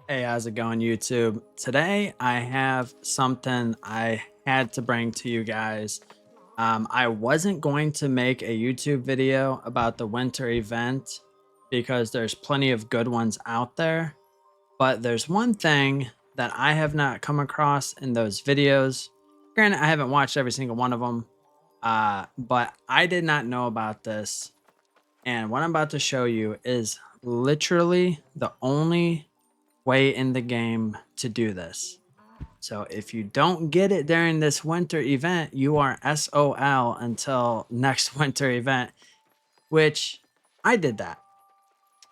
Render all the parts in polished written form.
Hey, how's it going, YouTube? Today I have something I had to bring to you guys. I wasn't going to make a YouTube video about the winter event because there's plenty of good ones out there, but there's one thing that I have not come across in those videos. Granted, I haven't watched every single one of them, but I did not know about this. And what I'm about to show you is literally the only way in the game to do this. So if you don't get it during this winter event, you are SOL until next winter event, which I did that.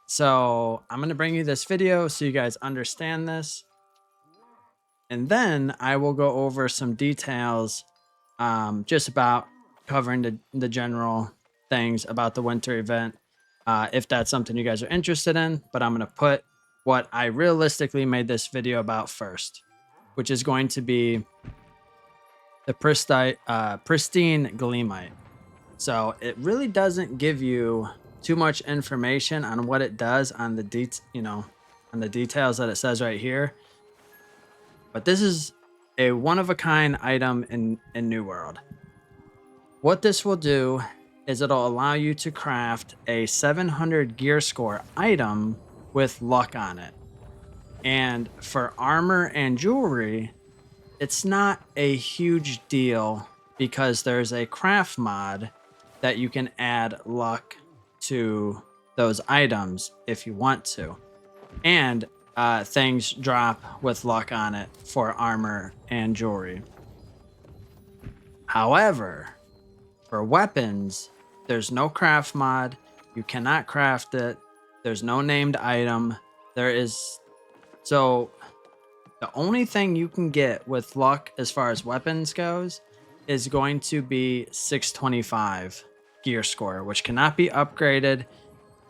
So I'm going to bring you this video so you guys understand this. And then I will go over some details just about covering the general things about the winter event, if that's something you guys are interested in. But I'm going to put what I realistically made this video about first, which is going to be the Pristine Gleamite. So it really doesn't give you too much information on what it does on the on the details that it says right here. But this is a one-of-a-kind item in New World. What this will do is it'll allow you to craft a 700 gear score item with luck on it. And for armor and jewelry, it's not a huge deal because there's a craft mod that you can add luck to those items if you want to. And things drop with luck on it for armor and jewelry. However, for weapons, there's no craft mod. You cannot craft it. There's no named item. So the only thing you can get with luck as far as weapons goes is going to be 625 gear score, which cannot be upgraded.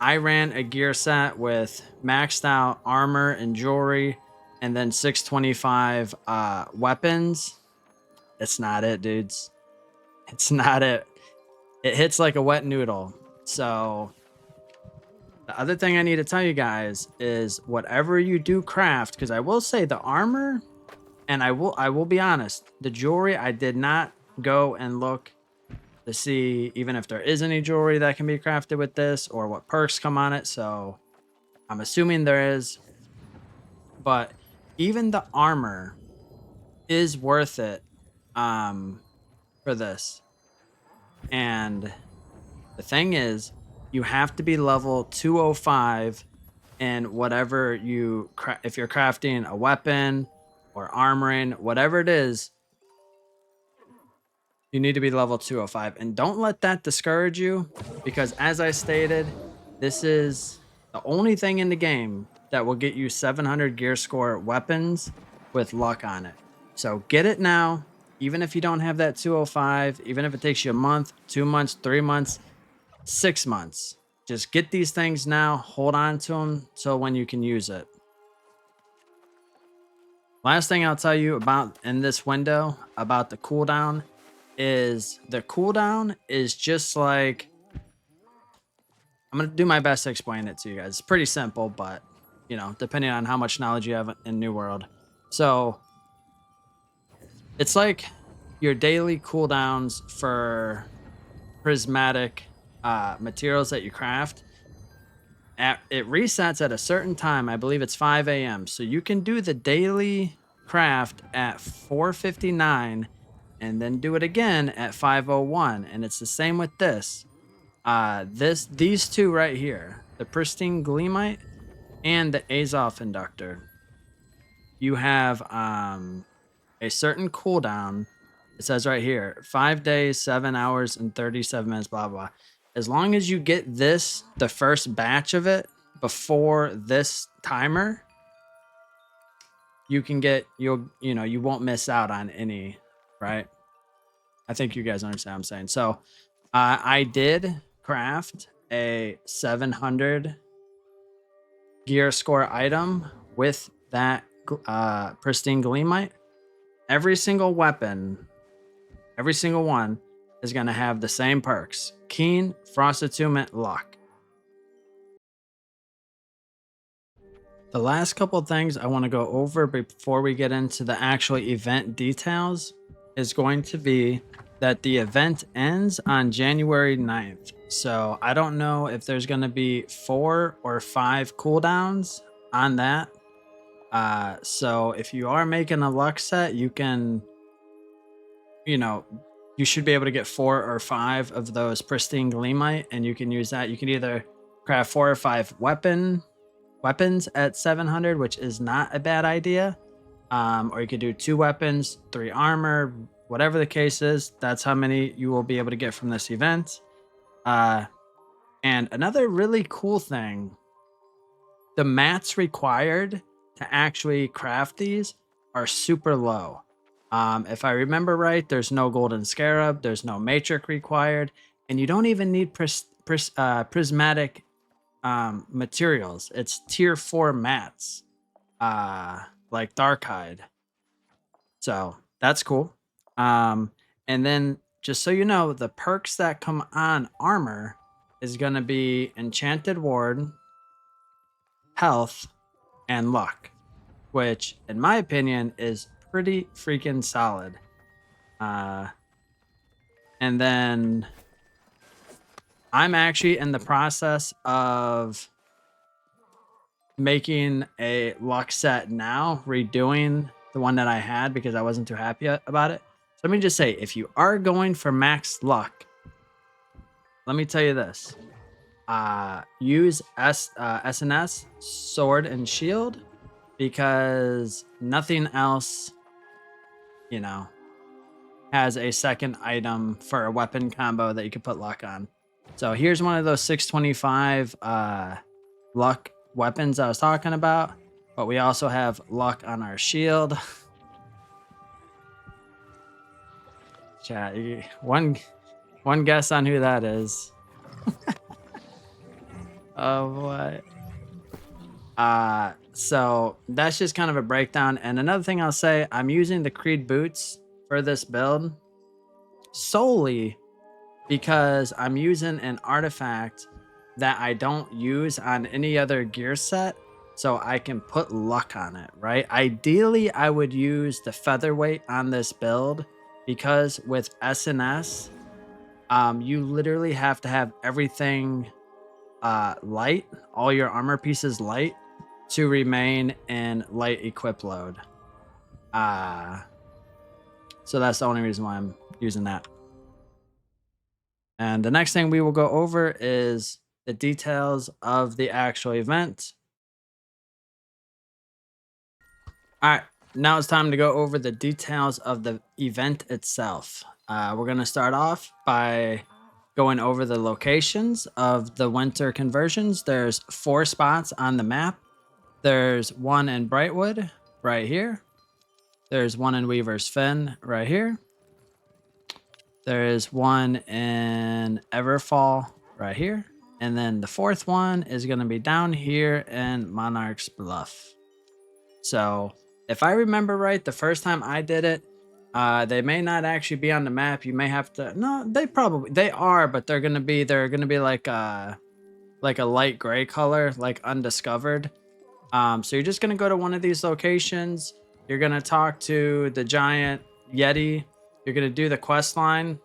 I ran a gear set with maxed out armor and jewelry and then 625 weapons. It's not it, dudes. It's not it. It hits like a wet noodle. So the other thing I need to tell you guys is whatever you do craft, because I will say the armor, and I will be honest, the jewelry, I did not go and look to see even if there is any jewelry that can be crafted with this or what perks come on it. So I'm assuming there is, but even the armor is worth it for this. And the thing is, you have to be level 205 in whatever if you're crafting a weapon or armoring, whatever it is, you need to be level 205. And don't let that discourage you, because as I stated, this is the only thing in the game that will get you 700 gear score weapons with luck on it. So get it now, even if you don't have that 205, even if it takes you a month, 2 months, 3 months, 6 months. Just get these things now, hold on to them so when you can use it. Last thing I'll tell you about in this window about the cooldown is the cooldown is just like, I'm going to do my best to explain it to you guys. It's pretty simple, but you know, depending on how much knowledge you have in New World. So it's like your daily cooldowns for prismatic materials that you craft. It resets at a certain time. I believe it's 5 a.m. So you can do the daily craft at 4:59 and then do it again at 5:01. And it's the same with this. These two right here, the Pristine Gleamite and the Azov Inductor. You have a certain cooldown. It says right here, 5 days, 7 hours, and 37 minutes, blah, blah. As long as you get this, the first batch of it, before this timer, you can get, you won't miss out on any, right? I think you guys understand what I'm saying. So I did craft a 700 gear score item with that Pristine Gleamite. Every single weapon, every single one is going to have the same perks: Keen, Frost Attunement, Luck. The last couple of things I want to go over before we get into the actual event details is going to be that the event ends on January 9th. So I don't know if there's going to be 4 or 5 cooldowns on that. So if you are making a luck set, you can, you know, you should be able to get 4 or 5 of those Pristine Gleamite, and you can use that. You can either craft 4 or 5 weapons at 700, which is not a bad idea. Or you could do 2 weapons, 3 armor, whatever the case is. That's how many you will be able to get from this event. And another really cool thing, the mats required to actually craft these are super low. If I remember right, there's no golden scarab, there's no matrix required, and you don't even need prismatic materials. It's tier 4 mats, like Darkhide. So that's cool. And then just so you know, the perks that come on armor is going to be Enchanted Ward, Health, and Luck, which in my opinion is pretty freaking solid. And then I'm actually in the process of making a luck set now, redoing the one that I had because I wasn't too happy about it. So let me just say, if you are going for max luck, let me tell you this. Use SNS, Sword and Shield, because nothing else, you know, has a second item for a weapon combo that you can put luck on. So here's one of those 625 luck weapons I was talking about, but we also have luck on our shield. Chat, one guess on who that is. Oh boy. So that's just kind of a breakdown. And another thing I'll say, I'm using the Creed boots for this build solely because I'm using an artifact that I don't use on any other gear set, so I can put luck on it, right? Ideally, I would use the featherweight on this build because with SNS, you literally have to have everything light, all your armor pieces light, to remain in light equip load. So that's the only reason why I'm using that. And the next thing we will go over is the details of the actual event. All right, now it's time to go over the details of the event itself. We're going to start off by going over the locations of the winter conversions. There's 4 spots on the map. There's one in Brightwood right here. There's one in Weaver's Fen right here. There is one in Everfall right here. And then the 4th one is going to be down here in Monarch's Bluff. So if I remember right, the first time I did it, they may not actually be on the map. You may have to, no, they are, but they're going to be like a light gray color, like undiscovered. So you're just going to go to one of these locations. You're going to talk to the giant Yeti. You're going to do the quest line,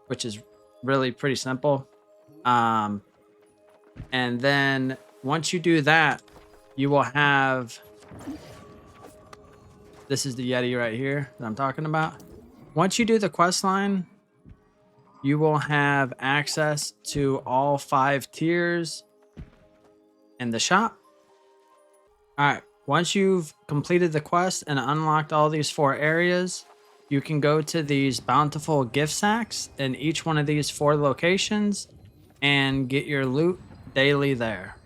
which is really pretty simple. And then once you do that, you will have, this is the Yeti right here that I'm talking about. Once you do the quest line, you will have access to all 5 tiers in the shop. All right, once you've completed the quest and unlocked all these 4 areas, you can go to these bountiful gift sacks in each one of these 4 locations and get your loot daily there.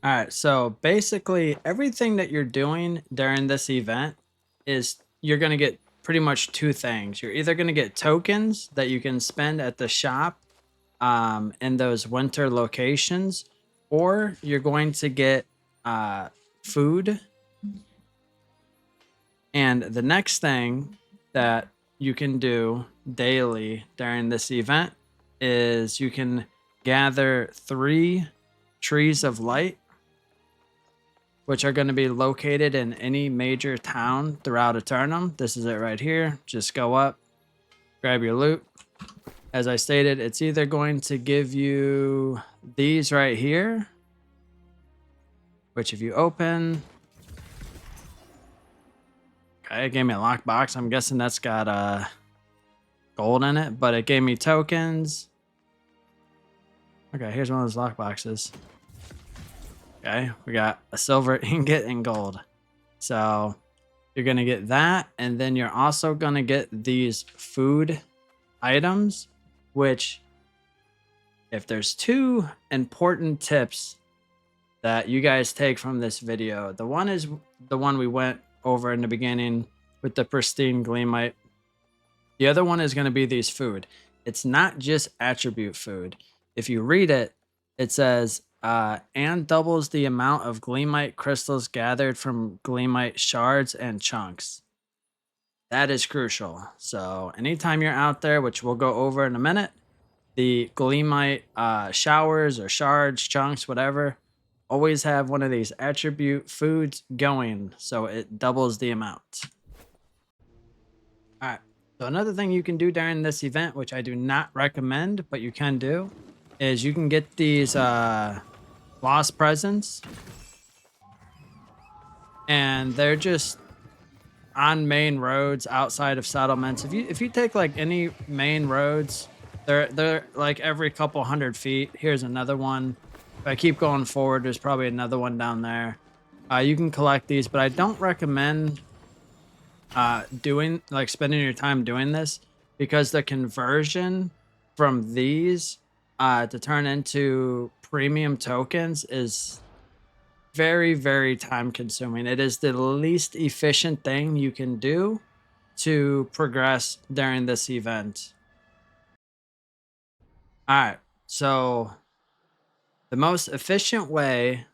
All right, so basically everything that you're doing during this event is you're going to get pretty much 2 things. You're either going to get tokens that you can spend at the shop in those winter locations, or you're going to get food. And the next thing that you can do daily during this event is you can gather 3 trees of light. which are going to be located in any major town throughout Aeternum. This is it right here. Just go up, grab your loot. As I stated, it's either going to give you these right here, which if you open, okay, it gave me a lockbox. I'm guessing that's got gold in it, but it gave me tokens. Okay, here's one of those lockboxes. Okay, we got a silver ingot and gold. So you're going to get that, and then you're also going to get these food items, which, if there's two important tips that you guys take from this video, the one is the one we went over in the beginning with the Pristine Gleamite. The other one is going to be these food. It's not just attribute food. If you read it, it says, and doubles the amount of Gleamite crystals gathered from Gleamite shards and chunks. That is crucial. So anytime you're out there, which we'll go over in a minute, the Gleamite showers or shards, chunks, whatever, always have one of these attribute foods going, so it doubles the amount. All right. So another thing you can do during this event, which I do not recommend, but you can do, is you can get these lost presents, and they're just on main roads outside of settlements. If you take like any main roads, they're like every couple 100 feet. Here's another one. If I keep going forward, there's probably another one down there. You can collect these, but I don't recommend spending your time doing this, because the conversion from these to turn into premium tokens is very, very time consuming. It is the least efficient thing you can do to progress during this event. All right, so the most efficient way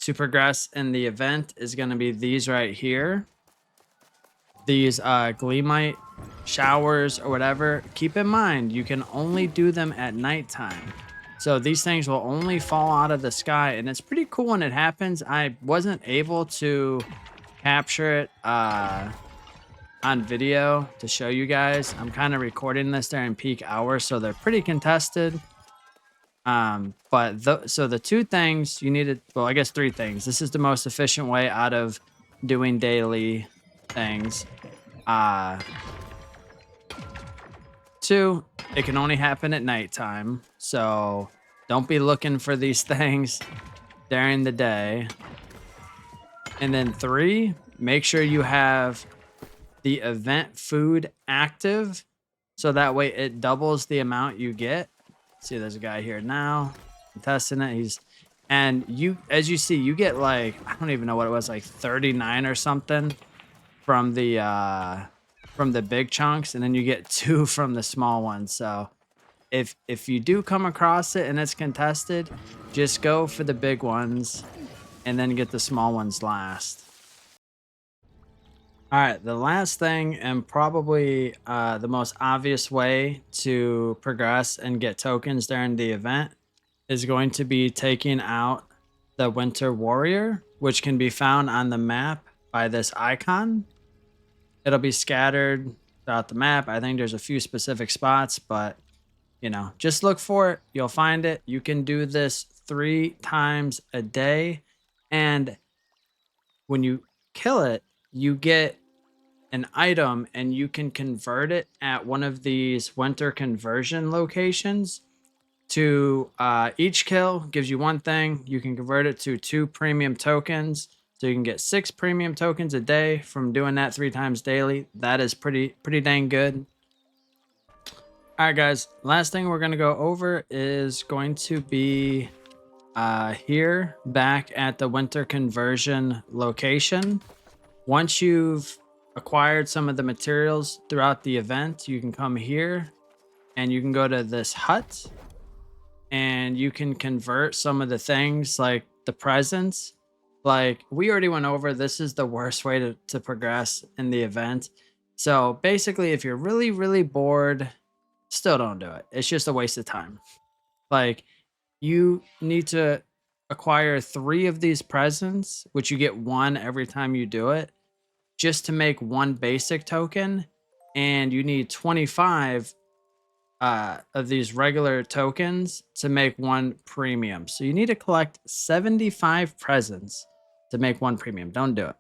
to progress in the event is going to be these right here. These Gleamite showers or whatever. Keep in mind, you can only do them at nighttime. So these things will only fall out of the sky, and it's pretty cool when it happens. I wasn't able to capture it on video to show you guys. I'm kind of recording this during peak hours, so they're pretty contested. So the two things you needed, well, I guess three things. This is the most efficient way out of doing daily things. Two, it can only happen at nighttime, so don't be looking for these things during the day. And then three, make sure you have the event food active, so that way it doubles the amount you get. See, there's a guy here now. I'm testing it. And as you see, you get like, I don't even know what it was, like 39 or something from the big chunks, and then you get 2 from the small ones. So if you do come across it and it's contested, just go for the big ones and then get the small ones last. All right, the last thing, and probably the most obvious way to progress and get tokens during the event, is going to be taking out the Winter Warrior, which can be found on the map by this icon. It'll be scattered throughout the map. I think there's a few specific spots, but just look for it. You'll find it. You can do this 3 times a day, and when you kill it, you get an item, and you can convert it at one of these winter conversion locations to each kill gives you 1 thing. You can convert it to 2 premium tokens, so you can get 6 premium tokens a day from doing that 3 times daily. That is pretty dang good. All right, guys, last thing we're going to go over is going to be here back at the winter conversion location. Once you've acquired some of the materials throughout the event, you can come here and you can go to this hut, and you can convert some of the things like the presents. Like we already went over, this is the worst way to progress in the event. So basically, if you're really bored, still don't do it. It's just a waste of time. Like, you need to acquire 3 of these presents, which you get 1 every time you do it, just to make 1 basic token, and you need 25 of these regular tokens to make 1 premium. So you need to collect 75 presents to make 1 premium. Don't do it.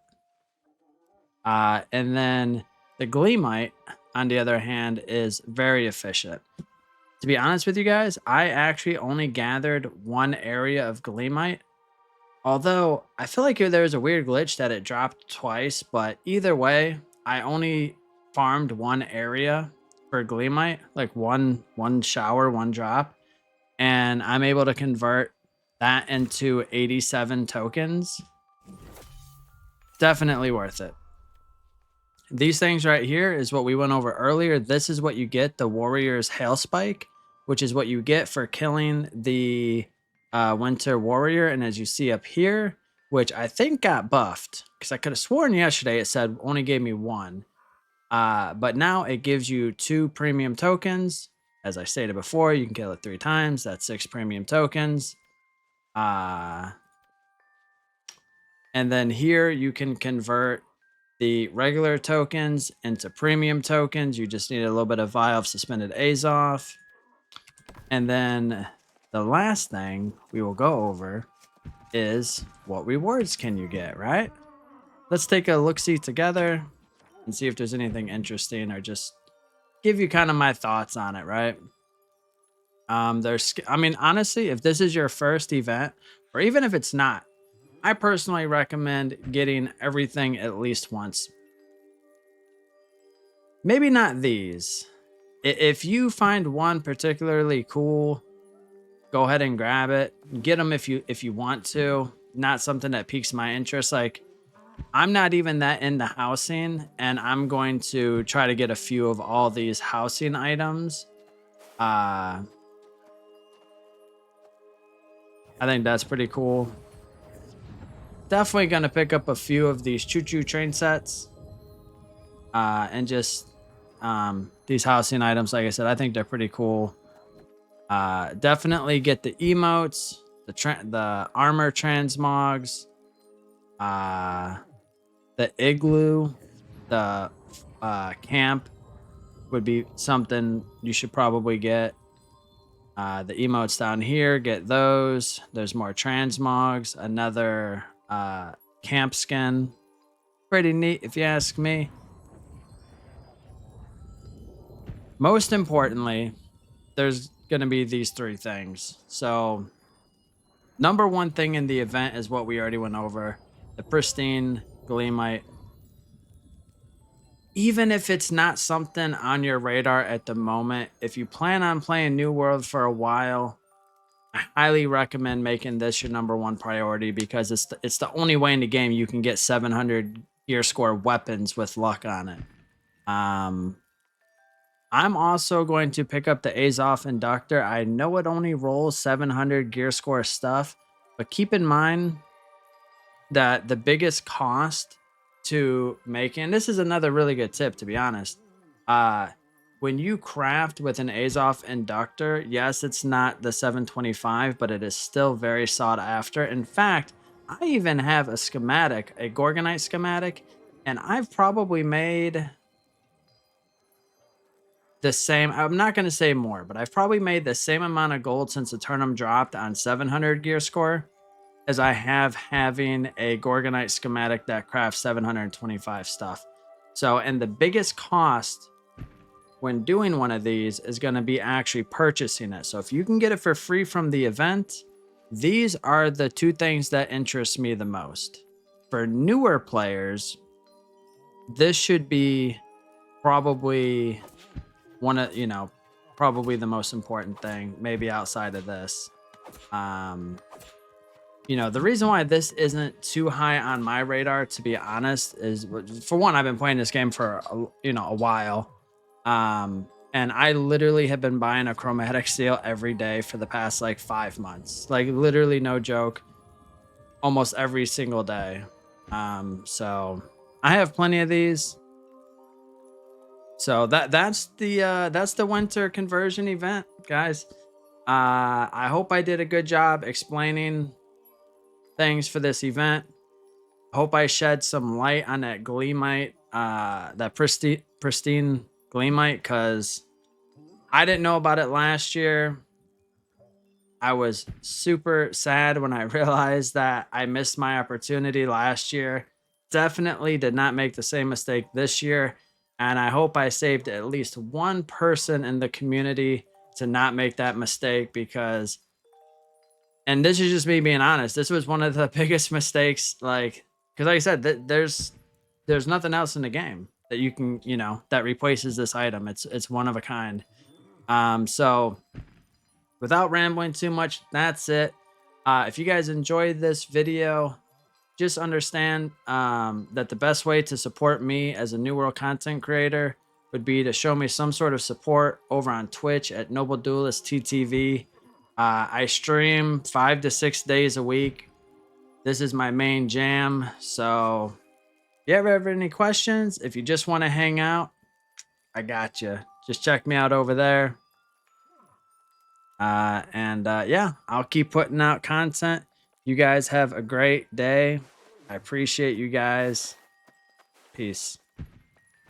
And then the Gleamite, on the other hand, is very efficient. To be honest with you guys, I actually only gathered 1 area of Gleamite. Although I feel like there was a weird glitch that it dropped twice, but either way, I only farmed 1 area for Gleamite, like one shower, 1 drop, and I'm able to convert that into 87 tokens. Definitely worth it. These things right here is what we went over earlier. This is what you get, the Warrior's Hail Spike, which is what you get for killing the Winter Warrior. And as you see up here, which I think got buffed, because I could have sworn yesterday it said only gave me 1. But now it gives you 2 premium tokens. As I stated before, you can kill it 3 times. That's 6 premium tokens. And then here you can convert the regular tokens into premium tokens. You just need a little bit of Vial of Suspended Azoth. And then the last thing we will go over is what rewards can you get, right? Let's take a look-see together and see if there's anything interesting, or just give you kind of my thoughts on it, right? I mean, honestly, if this is your first event, or even if it's not, I personally recommend getting everything at least once. Maybe not these. If you find one particularly cool, go ahead and grab it. Get them if you want to. Not something that piques my interest. Like, I'm not even that into housing, and I'm going to try to get a few of all these housing items. I think that's pretty cool. Definitely going to pick up a few of these choo-choo train sets. And just these housing items, like I said, I think they're pretty cool. Definitely get the emotes, the armor transmogs, the igloo, the camp would be something you should probably get. The emotes down here, get those. There's more transmogs, another camp skin. Pretty neat if you ask me. Most importantly, there's going to be these 3 things. So, number 1 thing in the event is what we already went over, the Pristine Gleamite. Even if it's not something on your radar at the moment, if you plan on playing New World for a while, I highly recommend making this your number 1 priority, because it's the only way in the game you can get 700 gear score weapons with luck on it. I'm also going to pick up the Azoth Inductor. I know it only rolls 700 gear score stuff, but keep in mind that the biggest cost to making, this is another really good tip, to be honest. When you craft with an Azoth Inductor, yes, it's not the 725, but it is still very sought after. In fact, I even have a schematic, a Gorgonite schematic, and I've probably made the same, I'm not going to say more, but I've probably made the same amount of gold since Aeternum dropped on 700 gear score as I have having a Gorgonite schematic that crafts 725 stuff. So, and the biggest cost when doing one of these is going to be actually purchasing it. So if you can get it for free from the event, these are the 2 things that interest me the most. For newer players, this should be probably one of, probably the most important thing, maybe outside of this. The reason why this isn't too high on my radar, to be honest, is, for one, I've been playing this game for a while. And I literally have been buying a chromatic seal every day for the past like 5 months. Like, literally, no joke, almost every single day. So I have plenty of these. So that's the winter conversion event, guys. I hope I did a good job explaining things for this event. Hope I shed some light on that Gleamite, that pristine Gleamite, because I didn't know about it last year. I was super sad when I realized that I missed my opportunity last year. Definitely did not make the same mistake this year. And I hope I saved at least one person in the community to not make that mistake, because, and this is just me being honest, this was one of the biggest mistakes. Like, because like I said, there's nothing else in the game that you can, that replaces this item. It's one of a kind. So without rambling too much, that's it. If you guys enjoyed this video, just understand that the best way to support me as a New World content creator would be to show me some sort of support over on Twitch at Noble Duelist TTV. I stream 5 to 6 days a week. This is my main jam. So if you ever have any questions, if you just want to hang out, I got you. Just check me out over there. Yeah, I'll keep putting out content. You guys have a great day. I appreciate you guys. Peace.